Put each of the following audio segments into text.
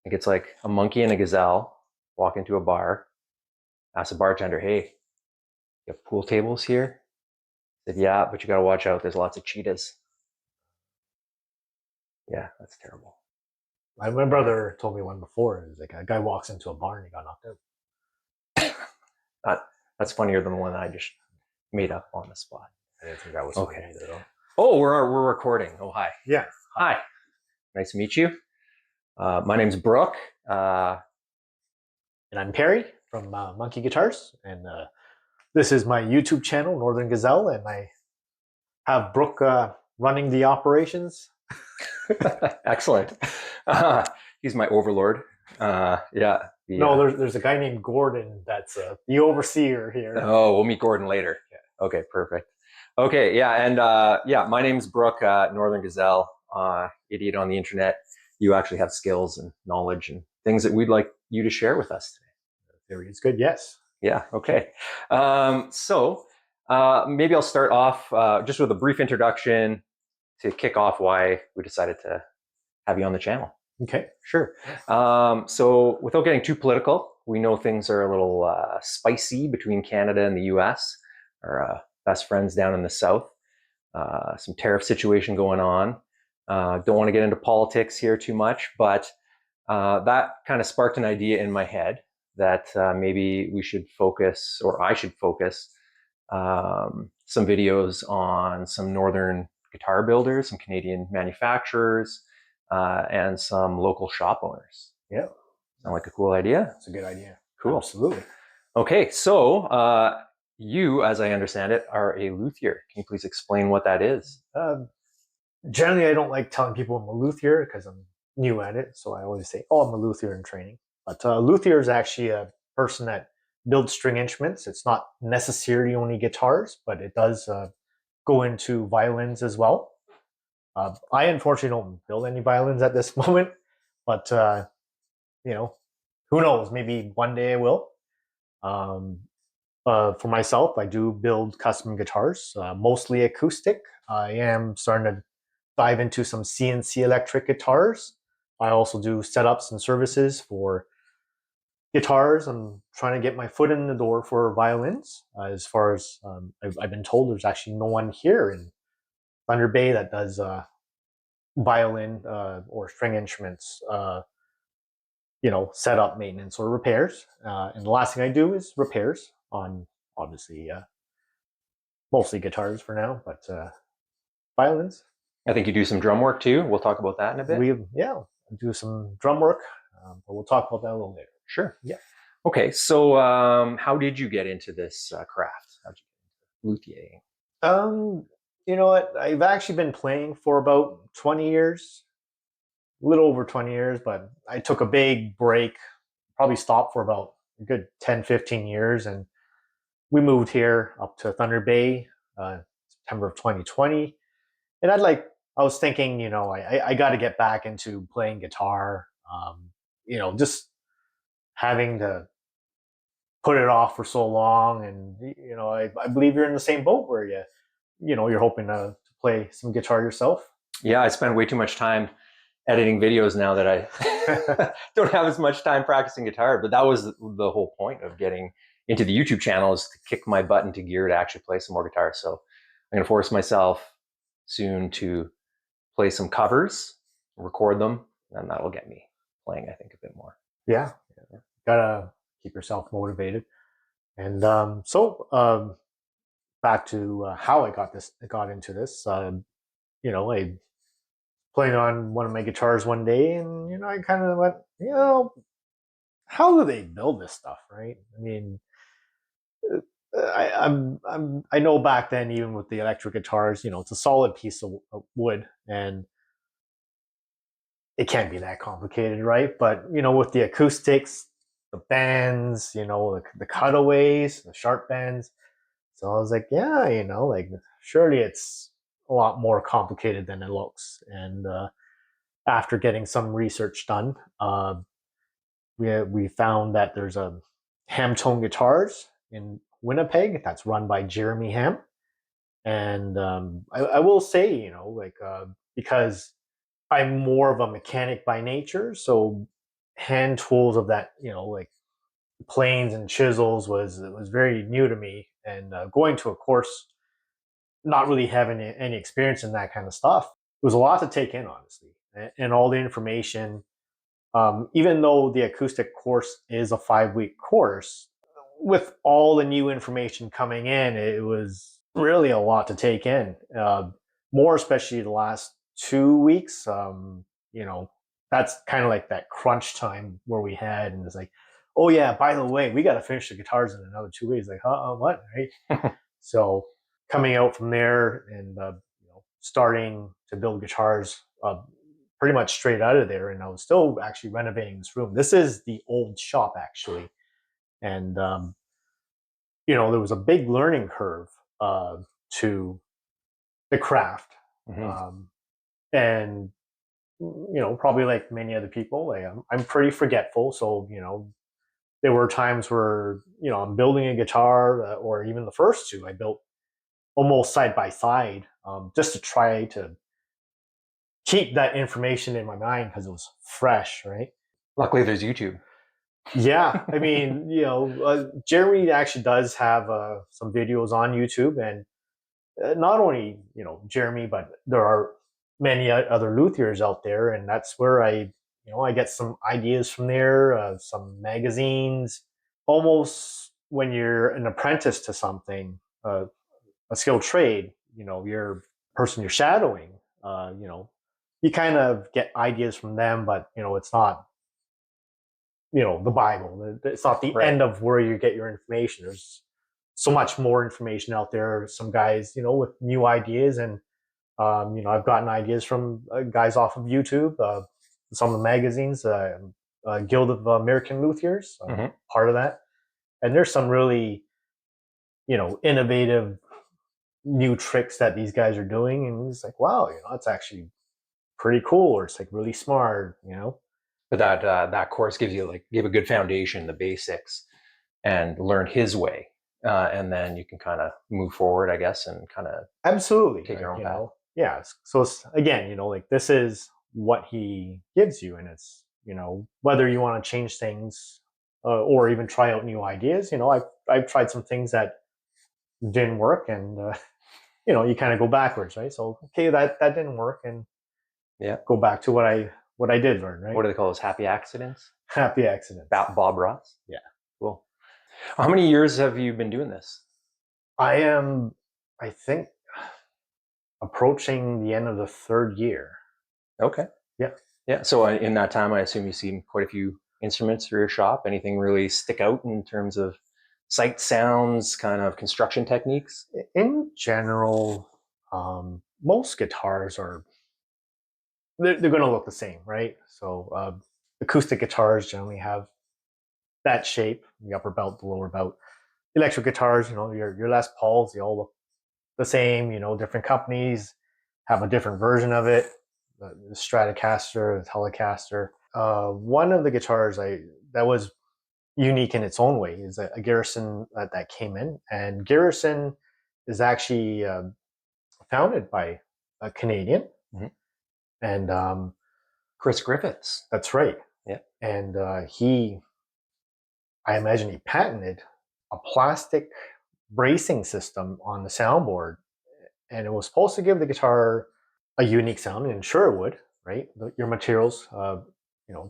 think it's like a monkey and a gazelle walk into a bar, ask the bartender, "Hey, you have pool tables here?" Said, "Yeah, but you got to watch out. There's lots of cheetahs." Yeah, that's terrible. My brother told me one before. It was like a guy walks into a bar and he got knocked out. That, that's funnier than the one I just made up on the spot. I didn't think that was funny Okay. either, though. Oh, we're recording. Oh, hi. Yeah. Hi. Nice to meet you. My name's Brooke. And I'm Perry from Monkey Guitars, and this is my YouTube channel, Northern Gazelle, and I have Brooke running the operations. Excellent. He's my overlord. Yeah. No, there's a guy named Gordon that's the overseer here. Oh, we'll meet Gordon later. Yeah. Okay, perfect. Okay, yeah, and yeah, my name's Brooke, Northern Gazelle, idiot on the internet. You actually have skills and knowledge and things that we'd like you to share with us today. Theory is good, yes. Yeah, okay. So maybe I'll start off just with a brief introduction to kick off why we decided to have you on the channel. Okay. Sure. So without getting too political, we know things are a little spicy between Canada and the US, our best friends down in the South. Some tariff situation going on. Don't want to get into politics here too much, but that kind of sparked an idea in my head that maybe we should focus, or I should focus, some videos on some Northern guitar builders, some Canadian manufacturers, and some local shop owners. Yeah. Sound like a cool idea? It's a good idea. Cool. Absolutely. Okay, so you, as I understand it, are a luthier. Can you please explain what that is? Generally, I don't like telling people I'm a luthier because I'm new at it. So I always say, oh, I'm a luthier in training. But luthier is actually a person that builds string instruments. It's not necessarily only guitars, but it does go into violins as well. I unfortunately don't build any violins at this moment, but you know, who knows? Maybe one day I will. Um, for myself, I do build custom guitars, mostly acoustic. I am starting to dive into some CNC electric guitars. I also do setups and services for guitars. I'm trying to get my foot in the door for violins. As far as I've been told, there's actually no one here in Thunder Bay that does violin or string instruments, setup, maintenance, or repairs. And the last thing I do is repairs on, obviously, mostly guitars for now, but violins. I think you do some drum work too. We'll talk about that in a bit. We do some drum work, but we'll talk about that a little later. Sure. Yeah. Okay, so how did you get into this craft? How did you get into luthiering? You know what? I've actually been playing for about 20 years, a little over 20 years, but I took a big break, probably stopped for about a good 10, 15 years. And we moved here up to Thunder Bay, September of 2020. And I was thinking, I got to get back into playing guitar, just having to put it off for so long. And, I believe you're in the same boat where you're hoping to play some guitar yourself. Yeah, I spend way too much time editing videos now that I don't have as much time practicing guitar. But that was the whole point of getting into the YouTube channel, is to kick my butt into gear to actually play some more guitar. So I'm going to force myself soon to play some covers, record them, and that'll get me playing, I think, a bit more. Yeah. Gotta keep yourself motivated. And so back to how I got into this. I played on one of my guitars one day, and I kind of went, how do they build this stuff, right? I mean, I know back then, even with the electric guitars, it's a solid piece of wood, and it can't be that complicated, right? But with the acoustics, the bends, the cutaways, the sharp bends. So I was like, yeah, surely it's a lot more complicated than it looks. And after getting some research done, we found that there's a Ham Tone Guitars in Winnipeg that's run by Jeremy Ham. And I will say, because I'm more of a mechanic by nature, so hand tools of that, like planes and chisels was very new to me. And going to a course, not really having any experience in that kind of stuff, it was a lot to take in, honestly, and all the information. Even though the acoustic course is a 5 week course, with all the new information coming in, it was really a lot to take in. More especially the last 2 weeks. You know, that's kind of like that crunch time where we had, and it's like, oh yeah, by the way, we got to finish the guitars in another 2 weeks. Like, what? Right? So coming out from there and starting to build guitars pretty much straight out of there, and I was still actually renovating this room. This is the old shop actually, and there was a big learning curve to the craft, Mm-hmm. um, and probably like many other people, I'm pretty forgetful. So there were times where I'm building a guitar, or even the first two I built almost side by side, just to try to keep that information in my mind because it was fresh, right? Luckily, there's YouTube. Yeah, I mean, Jeremy actually does have some videos on YouTube, and not only Jeremy, but there are many other luthiers out there, and that's where I get some ideas from there, some magazines. Almost when you're an apprentice to something, a skilled trade, you're person you're shadowing, you kind of get ideas from them, but it's not the Bible. It's not the Right. end of where you get your information. There's so much more information out there. Some guys, with new ideas, and I've gotten ideas from guys off of YouTube, some of the magazines, Guild of American Luthiers, Mm-hmm. part of that, and there's some really innovative new tricks that these guys are doing, and it's like, wow, it's actually pretty cool, or it's like really smart. But that course gives you give a good foundation, the basics, and learn his way, and then you can kind of move forward, I guess, and kind of Absolutely. take your own path. Yeah. So it's, again, like this is what he gives you, and it's whether you want to change things, or even try out new ideas. I've tried some things that didn't work, and you kind of go backwards, right? So okay, that didn't work, and Yeah. go back to what I did learn, right? What do they call those? Happy accidents? Happy accidents. Bob Ross. Yeah. Cool. How many years have you been doing this? I am, I think, approaching the end of the third year. Okay. Yeah. Yeah. So in that time, I assume you've seen quite a few instruments for your shop. Anything really stick out in terms of sight sounds, kind of construction techniques? In general, most guitars they're going to look the same, right? So acoustic guitars generally have that shape: the upper belt, the lower belt. Electric guitars, your Les Pauls, they all look the same. Different companies have a different version of it. The Stratocaster, the Telecaster. One of the guitars that was unique in its own way is a Garrison that came in, and Garrison is actually founded by a Canadian, Mhm. and Chris Griffiths. that's right. Yeah. And I imagine he patented a plastic bracing system on the soundboard, and it was supposed to give the guitar a unique sound, and sure it would, right? Your materials,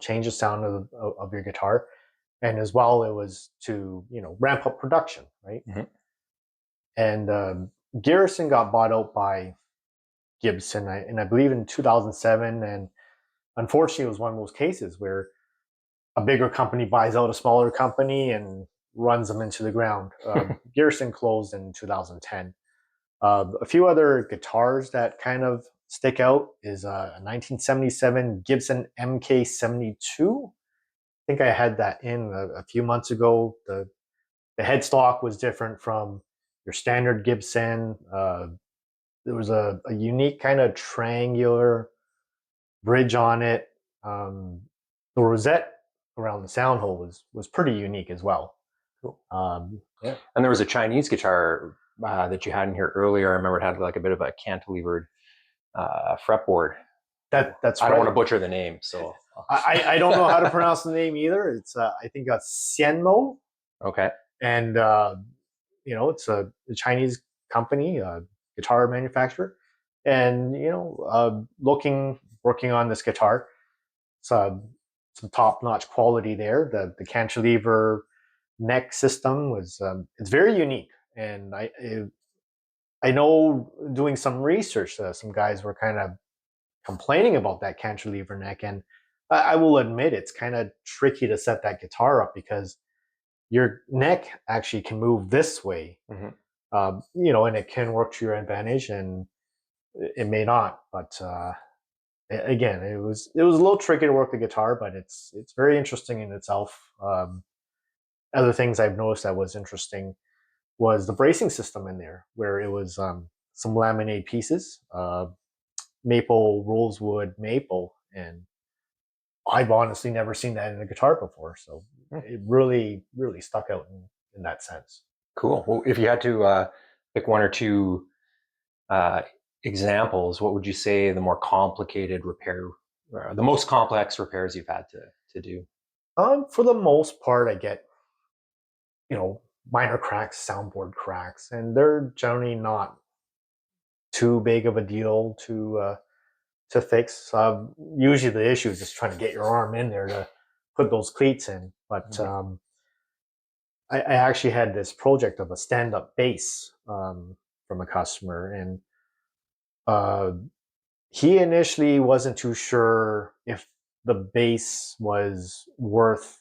change the sound of your guitar, and as well, it was to ramp up production, right? Mhm. And Garrison got bought out by Gibson, and I believe in 2007, and unfortunately, it was one of those cases where a bigger company buys out a smaller company and runs them into the ground. Garrison closed in 2010. A few other guitars that kind of stick out is a 1977 Gibson MK72. I think I had that in a few months ago. The headstock was different from your standard Gibson. There was a unique kind of triangular bridge on it. Um, the rosette around the sound hole was pretty unique as well. Cool. Yeah. And there was a Chinese guitar that you had in here earlier. I remember it had a bit of a cantilevered fretboard. That's I don't want right. to butcher the name, so I don't know how to pronounce the name either. It's I think a Xianmo, okay. and it's a Chinese company, guitar manufacturer, and working on this guitar. It's some top notch quality there. The cantilever neck system was it's very unique, and I know doing some research, some guys were kind of complaining about that cantilever neck, and I will admit it's kind of tricky to set that guitar up because your neck actually can move this way, Hmm. and it can work to your advantage, and it may not. But again, it was a little tricky to work the guitar, but it's very interesting in itself. Other things I've noticed that was interesting was the bracing system in there, where it was some laminate pieces, maple, rosewood, maple, and I've honestly never seen that in a guitar before. So it really, really stuck out in that sense. Cool. Well, if you had to pick one or two uh, examples, what would you say the more complicated repair, the most complex repairs you've had to do? For the most part, I get minor cracks, soundboard cracks, and they're generally not too big of a deal to fix. Usually, the issue is just trying to get your arm in there to put those cleats in. But I actually had this project of a stand-up bass from a customer, and uh, he initially wasn't too sure if the bass was worth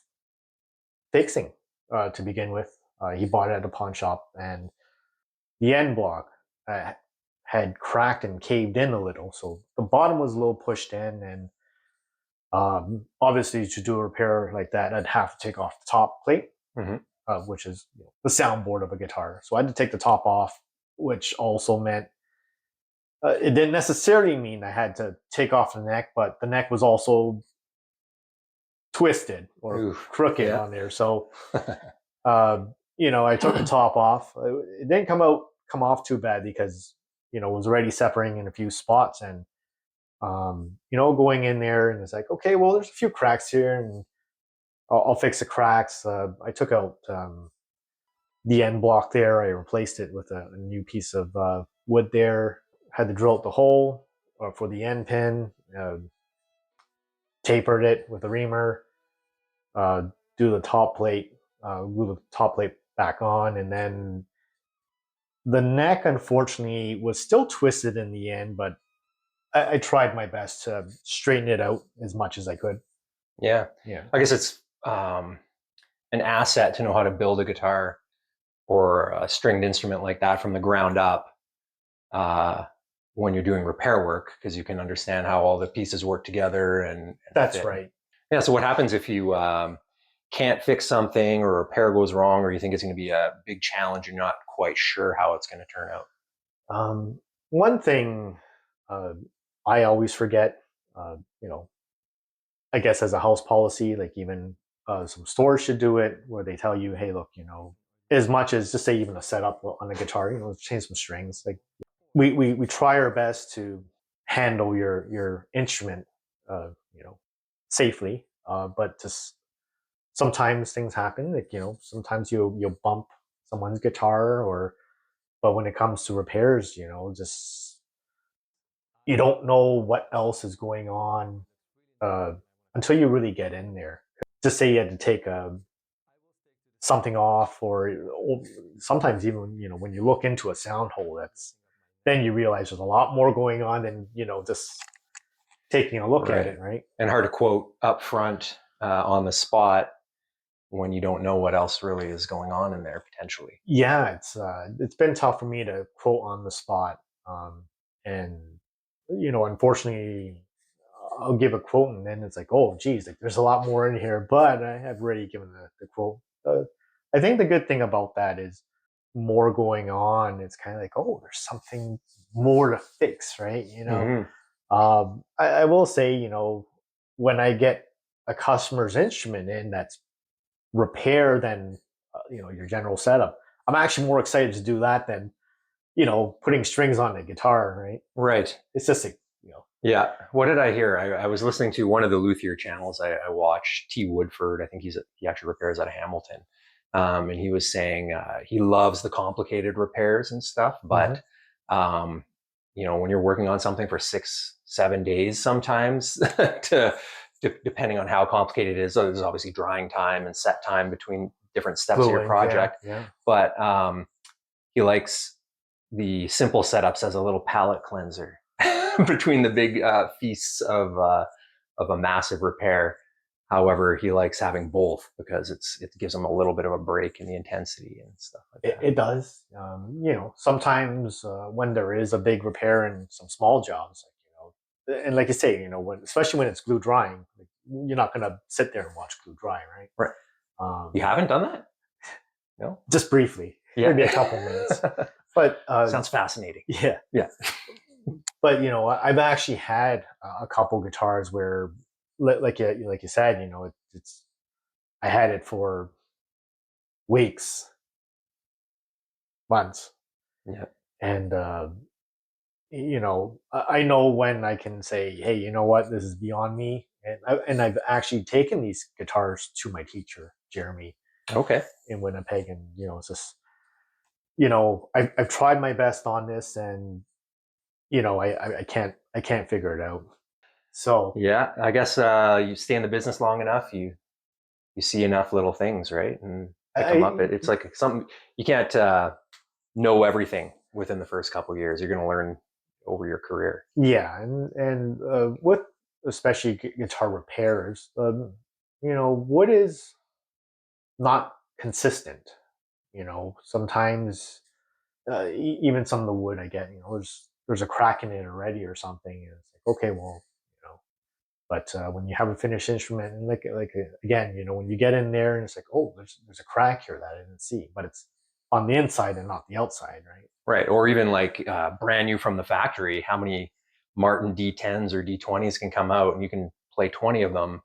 fixing to begin with. He bought it at a pawn shop, and the end block uh, had cracked and caved in a little, so the bottom was a little pushed in, and obviously to do a repair like that, I'd have to take off the top plate, Hmm. which is the soundboard of a guitar. So I had to take the top off, which also meant it didn't necessarily mean I had to take off the neck, but the neck was also twisted or Oof. crooked Yeah. on there. So I took the top off. It didn't come off too bad because it was already separating in a few spots, and going in there, and it's like, okay, well, there's a few cracks here, and I'll fix the cracks. I took out the end block there. I replaced it with a new piece of wood there. Had to drill out the hole for the end pin, tapered it with a reamer, uh, do the top plate, glue the top plate back on, and then the neck, unfortunately, was still twisted in the end, but I tried my best to straighten it out as much as I could. Yeah. Yeah, I guess it's an asset to know how to build a guitar or a stringed instrument like that from the ground up uh, when you're doing repair work, because you can understand how all the pieces work together and that's fit. right. Yeah. So what happens if you can't fix something or a repair goes wrong, or you think it's going to be a big challenge, you're not quite sure how it's going to turn out? One thing uh, I always forget, uh, you know, I guess as a house policy, like even some stores should do it, where they tell you, hey, look, as much as just say even a setup on the guitar, change some strings. Like we try our best to handle your instrument, uh, you know, safely, but just sometimes things happen. Like sometimes you'll bump someone's guitar, or but when it comes to repairs, just you don't know what else is going on uh, until you really get in there. Just say you had to take something off, or sometimes even when you look into a sound hole, that's then you realize there's a lot more going on than just taking a look at Right. it, right? And hard to quote up front on the spot when you don't know what else really is going on in there potentially. Yeah, it's been tough for me to quote on the spot, and unfortunately, I'll give a quote and then it's like, oh, geez, like there's a lot more in here, but I have already given the quote. I think the good thing about that is more going on. It's kind of like, oh, there's something more to fix, right? Mm-hmm. I will say, when I get a customer's instrument in that's repair than your general setup, I'm actually more excited to do that than putting strings on the guitar, right? Right. It's just like Yeah. What did I hear? I was listening to one of the luthier channels. I watched T. Woodford. I think he actually repairs out of Hamilton. And he was saying he loves the complicated repairs and stuff, Hmm. but um, when you're working on something for 6, 7 days, sometimes depending on how complicated it is, so there's obviously drying time and set time between different steps of your Gluing, yeah, project. yeah. But he likes the simple setups as a little palate cleanser between the big feasts of a massive repair. However, he likes having both because it gives him a little bit of a break in the intensity and stuff like that. It does. Sometimes when there is a big repair and some small jobs, and like you say, especially when it's glue drying, like, you're not gonna sit there and watch glue dry, right? Right. You Um, haven't done that? No? just briefly, maybe a couple minutes, Yeah. but Sounds fascinating. yeah. Yeah. But I've actually had a couple guitars where, like you said, it's I had it for weeks, months, Yeah. and I know when I can say, hey, you know what, this is beyond me, and I've actually taken these guitars to my teacher, Jeremy, Okay. in Winnipeg, and it's just I've tried my best on this, and I can't figure it out. So Yeah. I guess you stay in the business long enough, you see enough little things, right? And pick them up. I It's like something you can't know everything within the first couple of years. You're going to learn over your career. Yeah, and with especially guitar repairs, what is not consistent. Sometimes even some of the wood I get, there's a crack in it already or something, and it's like, okay, well, you know. But when you have a finished instrument, and again, when you get in there and it's like, oh, there's a crack here that I didn't see, but it's on the inside and not the outside, right? Right. Or even like brand new from the factory, how many Martin D10s or D20s can come out and you can play 20 of them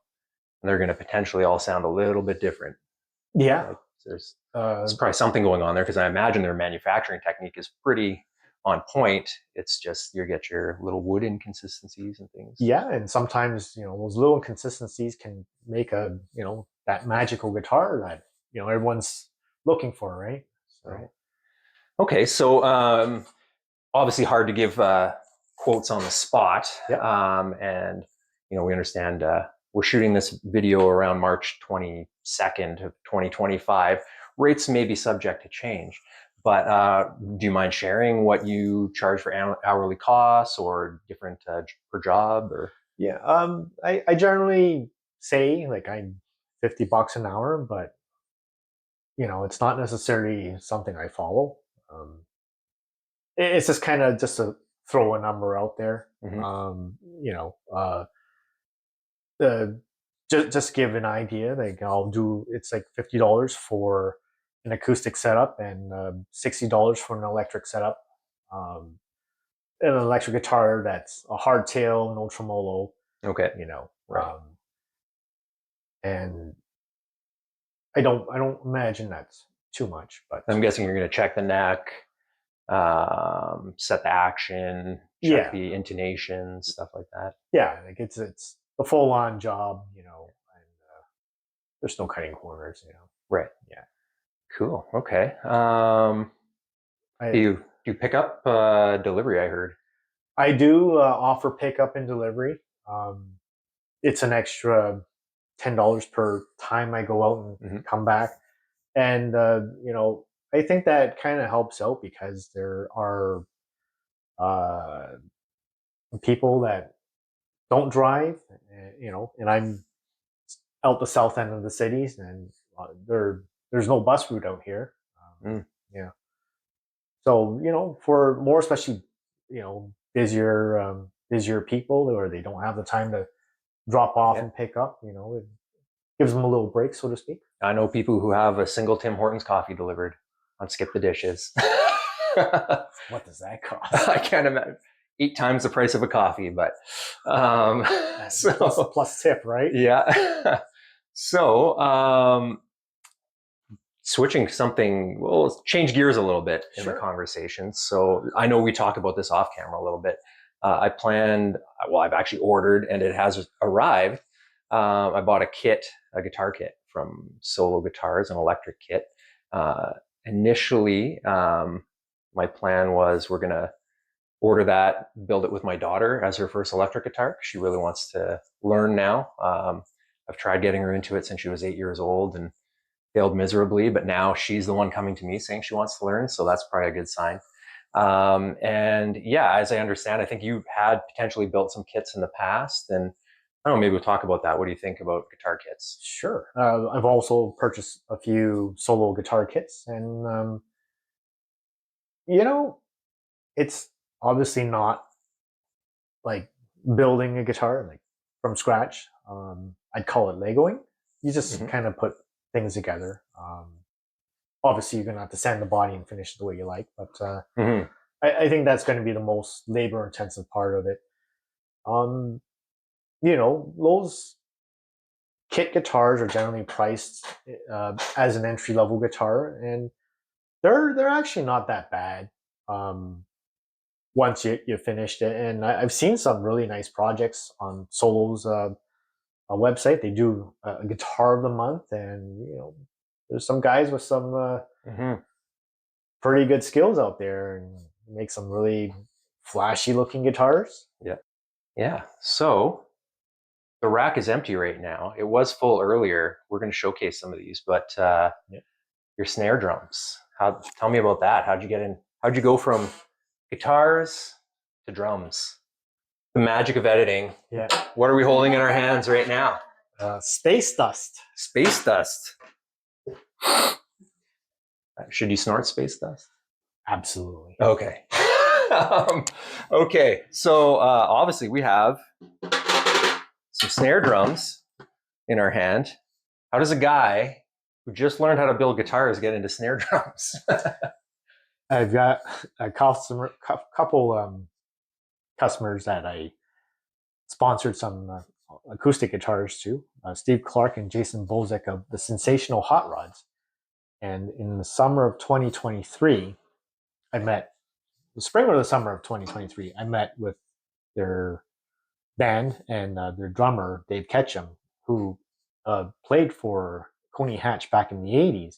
and they're going to potentially all sound a little bit different. Yeah. Like there's Uh, probably something going on there because I imagine their manufacturing technique is pretty on point. It's just you get your little wood inconsistencies and things. Yeah, and sometimes those little inconsistencies can make a that magical guitar that everyone's looking for, right? Right. So Okay. So obviously hard to give quotes on the spot. yeah, And, we understand we're shooting this video around March 22nd of 2025. Rates may be subject to change, but do you mind sharing what you charge for hourly costs or different per job or? yeah. I generally say like I'm $50 an hour, but it's not necessarily something I follow. Um, it's just kind of just to throw a number out there. Mhm. Uh, just give an idea. Like it's like $50 for an acoustic setup and $60 for an electric setup. Um, an electric guitar that's a hardtail, no tremolo. Okay. You know, Right. and I don't imagine that's too much, but I'm guessing you're going to check the neck, set the action, check yeah, the intonation, stuff like that. yeah, like it's a full on job, and there's no cutting corners. Right. Yeah, Cool. Okay. Do I you pick up delivery? I heard. I do offer pickup and delivery. Um, it's an extra $10 per time I go out Hmm. and come back, and I think that kind of helps out because there are uh, people that don't drive, and I'm out the south end of the cities, and there's no bus route out here. Mm. Yeah, so for more especially busier people, or they don't have the time to drop off Yeah. and pick up. It gives them a little break, so to speak. I know people who have a single Tim Hortons coffee delivered on Skip the Dishes. I What does that cost? can't imagine 8 times the price of a coffee, but plus so plus tip, right? yeah. So switching something, well, let's change gears a little bit in the Sure. conversation. So I know we talked about this off camera a little bit. I planned, well, I've actually ordered and it has arrived. I bought a kit, a guitar kit from Solo Guitars, an electric kit. Uh, Initially, my plan was we're going to order that, build it with my daughter as her first electric guitar. She really wants to learn now. I've tried getting her into it since she was 8 years old and failed miserably, but now she's the one coming to me saying she wants to learn. So that's probably a good sign. And yeah, as I understand, I think you had potentially built some kits in the past, and I don't know, maybe we'll talk about that. What do you think about guitar kits? Sure. I've also purchased a few solo guitar kits, and you know, it's obviously not like building a guitar like from scratch. I'd call it Legoing. You just Mm-hmm. kind of put things together. Obviously, you're gonna have to sand the body and finish it the way you like, but Mm-hmm. I think that's going to be the most labor intensive part of it. Um, those kit guitars are generally priced as an entry level guitar, and they're actually not that bad. Um, Once you finished it, and I've seen some really nice projects on Solo's a website. They do a guitar of the month, and there's some guys with some Mm-hmm. pretty good skills out there and make some really flashy looking guitars. Yeah. Yeah. So the rack is empty right now. It was full earlier. We're going to showcase some of these, but Yeah. your snare drums. How? Tell me about that. How'd you get in? How'd you go from guitars to drums? The magic of editing. Yeah. What are we holding in our hands right now? Space dust. Space dust. Should you snort space dust? Absolutely. Okay. um, okay. So obviously we have some snare drums in our hand. How does a guy who just learned how to build guitars get into snare drums? I've got a couple customers that I sponsored some acoustic guitars to. Steve Clark and Jason Bozek of the Sensational Hot Rods. And in the summer of 2023, I met the spring or the summer of 2023. I met with their band and their drummer Dave Ketchum, who played for Coney Hatch back in the '80s.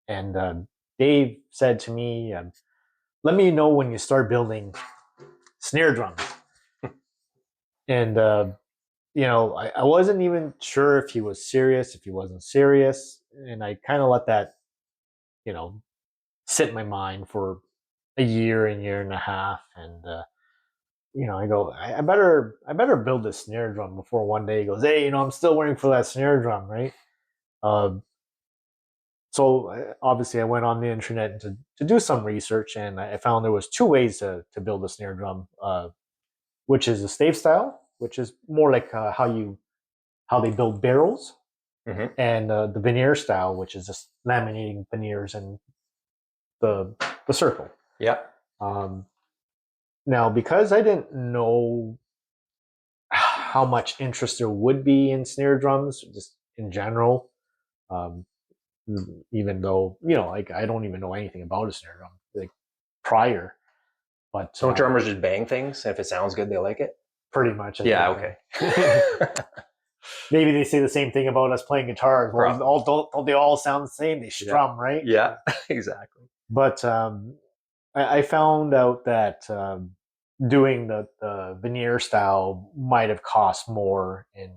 And Dave said to me, "Let me know when you start building snare drums." And I wasn't even sure if he was serious, if he wasn't serious, and I kind of let that, you know, sit in my mind for a year and year and a half, and I go, I better build a snare drum before one day he goes, hey, I'm still waiting for that snare drum, right? Uh, so obviously I went on the internet to do some research, and I found there was two ways to build a snare drum, which is the stave style, which is more like how they build barrels, Mm-hmm. and the veneer style, which is just laminating veneers and the the circle. Yeah. Um, Now, because I didn't know how much interest there would be in snare drums, just in general, um, even though like I don't even know anything about a snare drum like prior, but Don't drummers just bang things? If it sounds good, they like it? pretty much I Yeah, think okay. maybe they say the same thing about us playing guitars. Well, Probably. don't they all sound the same? They Yeah. strum, right? Yeah, exactly. But I found out that doing the veneer style might have cost more in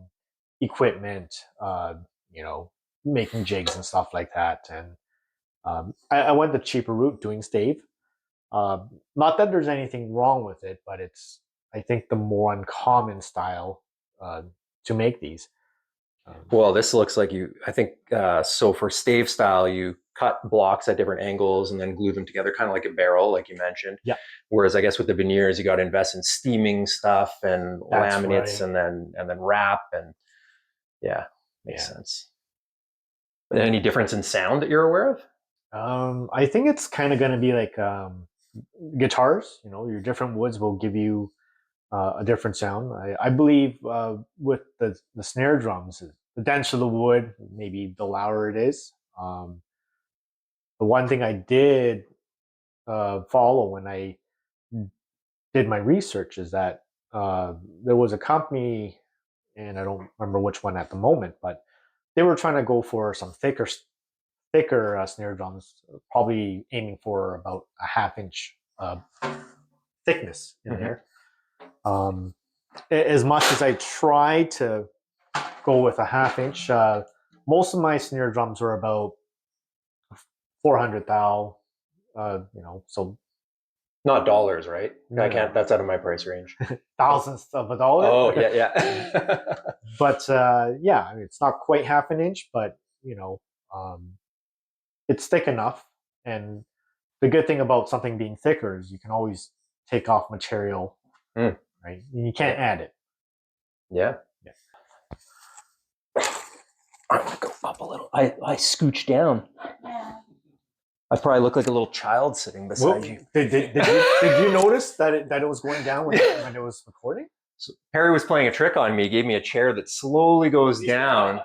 equipment, you know, making jigs and stuff like that. And I went the cheaper route doing stave. Not that there's anything wrong with it, but it's, I think, the more uncommon style uh, to make these. Well, this looks like I think, so for stave style, you cut blocks at different angles and then glue them together, kind of like a barrel, like you mentioned. Yeah, Whereas I guess with the veneers, you got to invest in steaming stuff and that's laminates right. and then wrap, and yeah, makes Yeah. sense. Any difference in sound that you're aware of? I think it's kind of going to be like guitars. Your different woods will give you a different sound. I believe with the snare drums, the denser the wood, maybe the louder it is. The one thing I did follow when I did my research is that there was a company, and I don't remember which one at the moment, but they were trying to go for some thicker snare drums, probably aiming for about a half-inch thickness in there. As much as I try to go with a half-inch, most of my snare drums are about 400 thou. So Not dollars, right? I no, can't. That's out of my price range. thousandths of a dollar. Oh, yeah, yeah. But yeah, I mean, it's not quite half an inch, but um, it's thick enough. And the good thing about something being thicker is you can always take off material, Mm. right? You can't add it. Yeah. I'm gonna go up a little. I scooch down. I probably look like a little child sitting beside you. Did you notice that it was going down when it was recording? So Perry was playing a trick on me. He gave me a chair that slowly goes down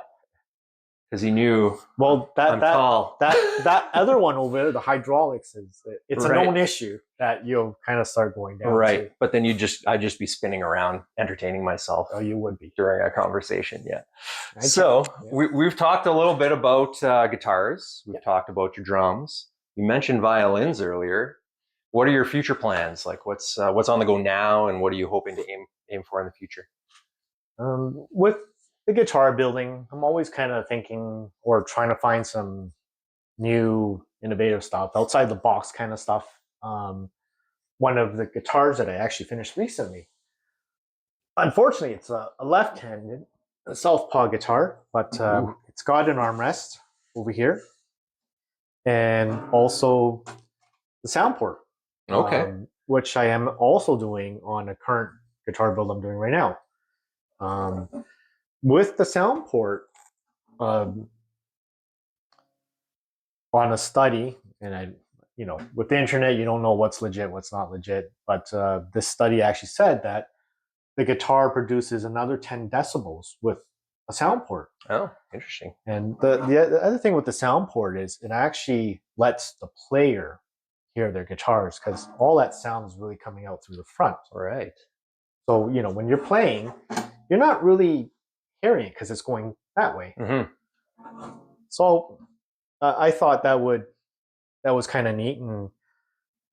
because he knew. Well, I'm tall. that other one over there, the hydraulics, it's a Right. known issue that you'll kind of start going down. Right, too. but then I'd just be spinning around, entertaining myself. Oh, you would be during a conversation. Yeah. So we've talked a little bit about guitars. We've talked about your drums. You mentioned violins earlier. What are your future plans? Like, what's on the go now, and what are you hoping to aim for in the future? With the guitar building, I'm always kind of thinking or trying to find some new innovative stuff, outside the box kind of stuff. One of the guitars that I actually finished recently, unfortunately, it's a left-handed southpaw guitar, but it's got an armrest over here, and also the sound port. Okay. Which I am also doing on a current guitar build I'm doing right now. With the sound port, on a study, and with the internet, you don't know what's legit, what's not legit. But this study actually said that the guitar produces another 10 decibels with a sound port. Oh, interesting. And the other thing with the sound port is it actually lets the player hear their guitars, because all that sound is really coming out through the front. Right. So when you're playing, you're not really hearing it because it's going that way. Mm-hmm. So I thought that was kind of neat, and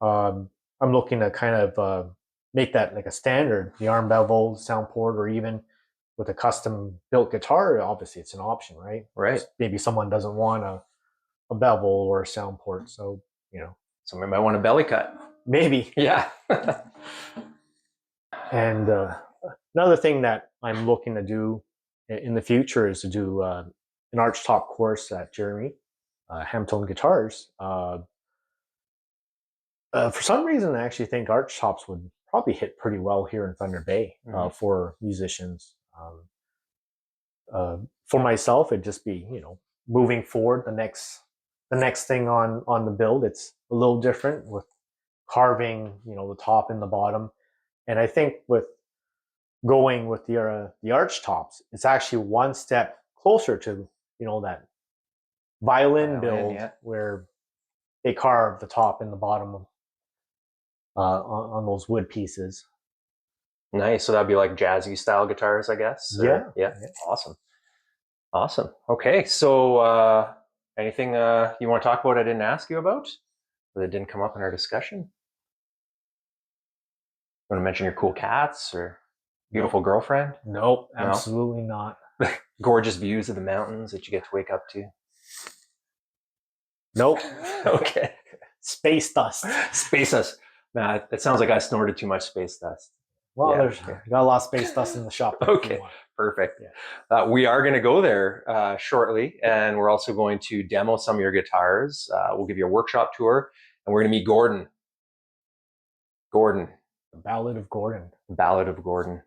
I'm looking to kind of make that like a standard, the arm bevel, sound port, or even with a custom built guitar. Obviously, it's an option, right? Right. Maybe someone doesn't want a bevel or a sound port, so somebody might want a belly cut. Maybe. Yeah. And another thing that I'm looking to do in the future is to do an archtop course at Jeremy Hamilton Guitars. For some reason, I actually think archtops would probably hit pretty well here in Thunder Bay for musicians. For myself, it'd just be moving forward, the next thing on the build. It's a little different with carving the top and the bottom, and I think with going with the arch tops, it's actually one step closer to that violin build, where they carve the top and the bottom on those wood pieces. Nice. So that'd be like jazzy style guitars, I guess. Yeah. Awesome. Okay. So anything you want to talk about I didn't ask you about that didn't come up in our discussion? You want to mention your cool cats or beautiful girlfriend? Nope, absolutely not. Gorgeous views of the mountains that you get to wake up to? Nope. Okay. Space dust. Space dust. Nah, it sounds like I snorted too much space dust. Well, there's got a lot of space dust in the shop. Okay, perfect. Yeah. We are going to go there shortly, and we're also going to demo some of your guitars. We'll give you a workshop tour, and we're going to meet Gordon. Gordon. The Ballad of Gordon. Ballad of Gordon.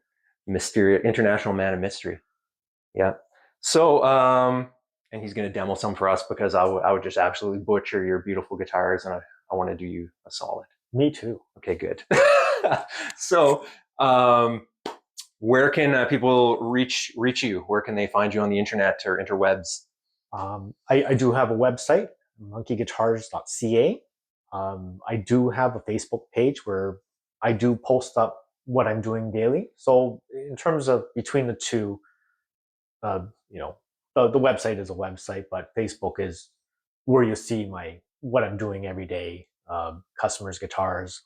Mysterious, international man of mystery. Yeah. So, and he's going to demo some for us because I would just absolutely butcher your beautiful guitars, and I want to do you a solid. Me too. Okay, good. So, where can people reach you? Where can they find you on the internet or interwebs? I do have a website, monkeyguitars.ca. I do have a Facebook page where I do post up what I'm doing daily. So in terms of between the two, you know, the website is a website, but Facebook is where you see my what I'm doing every day, customers, guitars,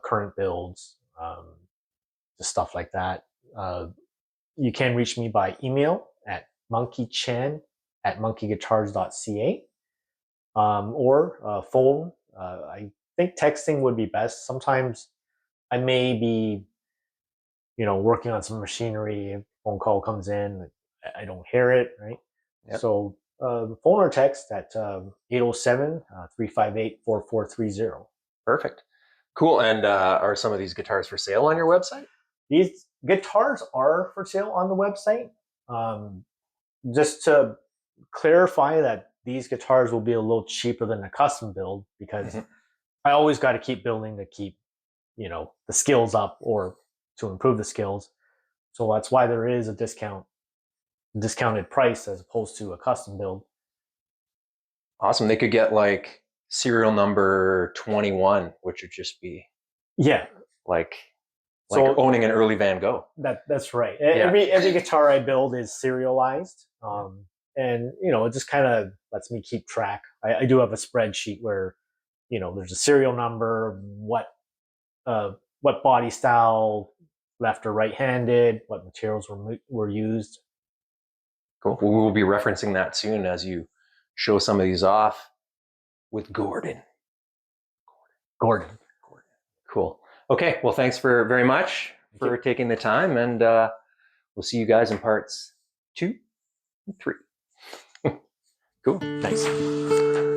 current builds, just stuff like that. You can reach me by email at monkeychan@monkeyguitars.ca, or phone. I think texting would be best. Sometimes I may be, working on some machinery. A phone call comes in, I don't hear it, right? Yep. So phone or text at 807 358 4430. Perfect. Cool. And are some of these guitars for sale on your website? These guitars are for sale on the website. Um, just to clarify that these guitars will be a little cheaper than a custom build, because Mhm. I always got to keep building to keep, the skills up, or to improve the skills. So that's why there is a discounted price as opposed to a custom build. Awesome. They could get like serial number 21, which would just be Yeah. like So owning an early Van Gogh. that's right. Yeah. Every guitar I build is serialized, and it just kind of lets me keep track. I do have a spreadsheet where there's a serial number, uh, what body style, left or right handed, what materials were used. Cool. We will be referencing that soon as you show some of these off with Gordon. Gordon. Cool. Okay. Well, thanks for very much for taking the time, and we'll see you guys in parts 2 and 3. Cool. Nice.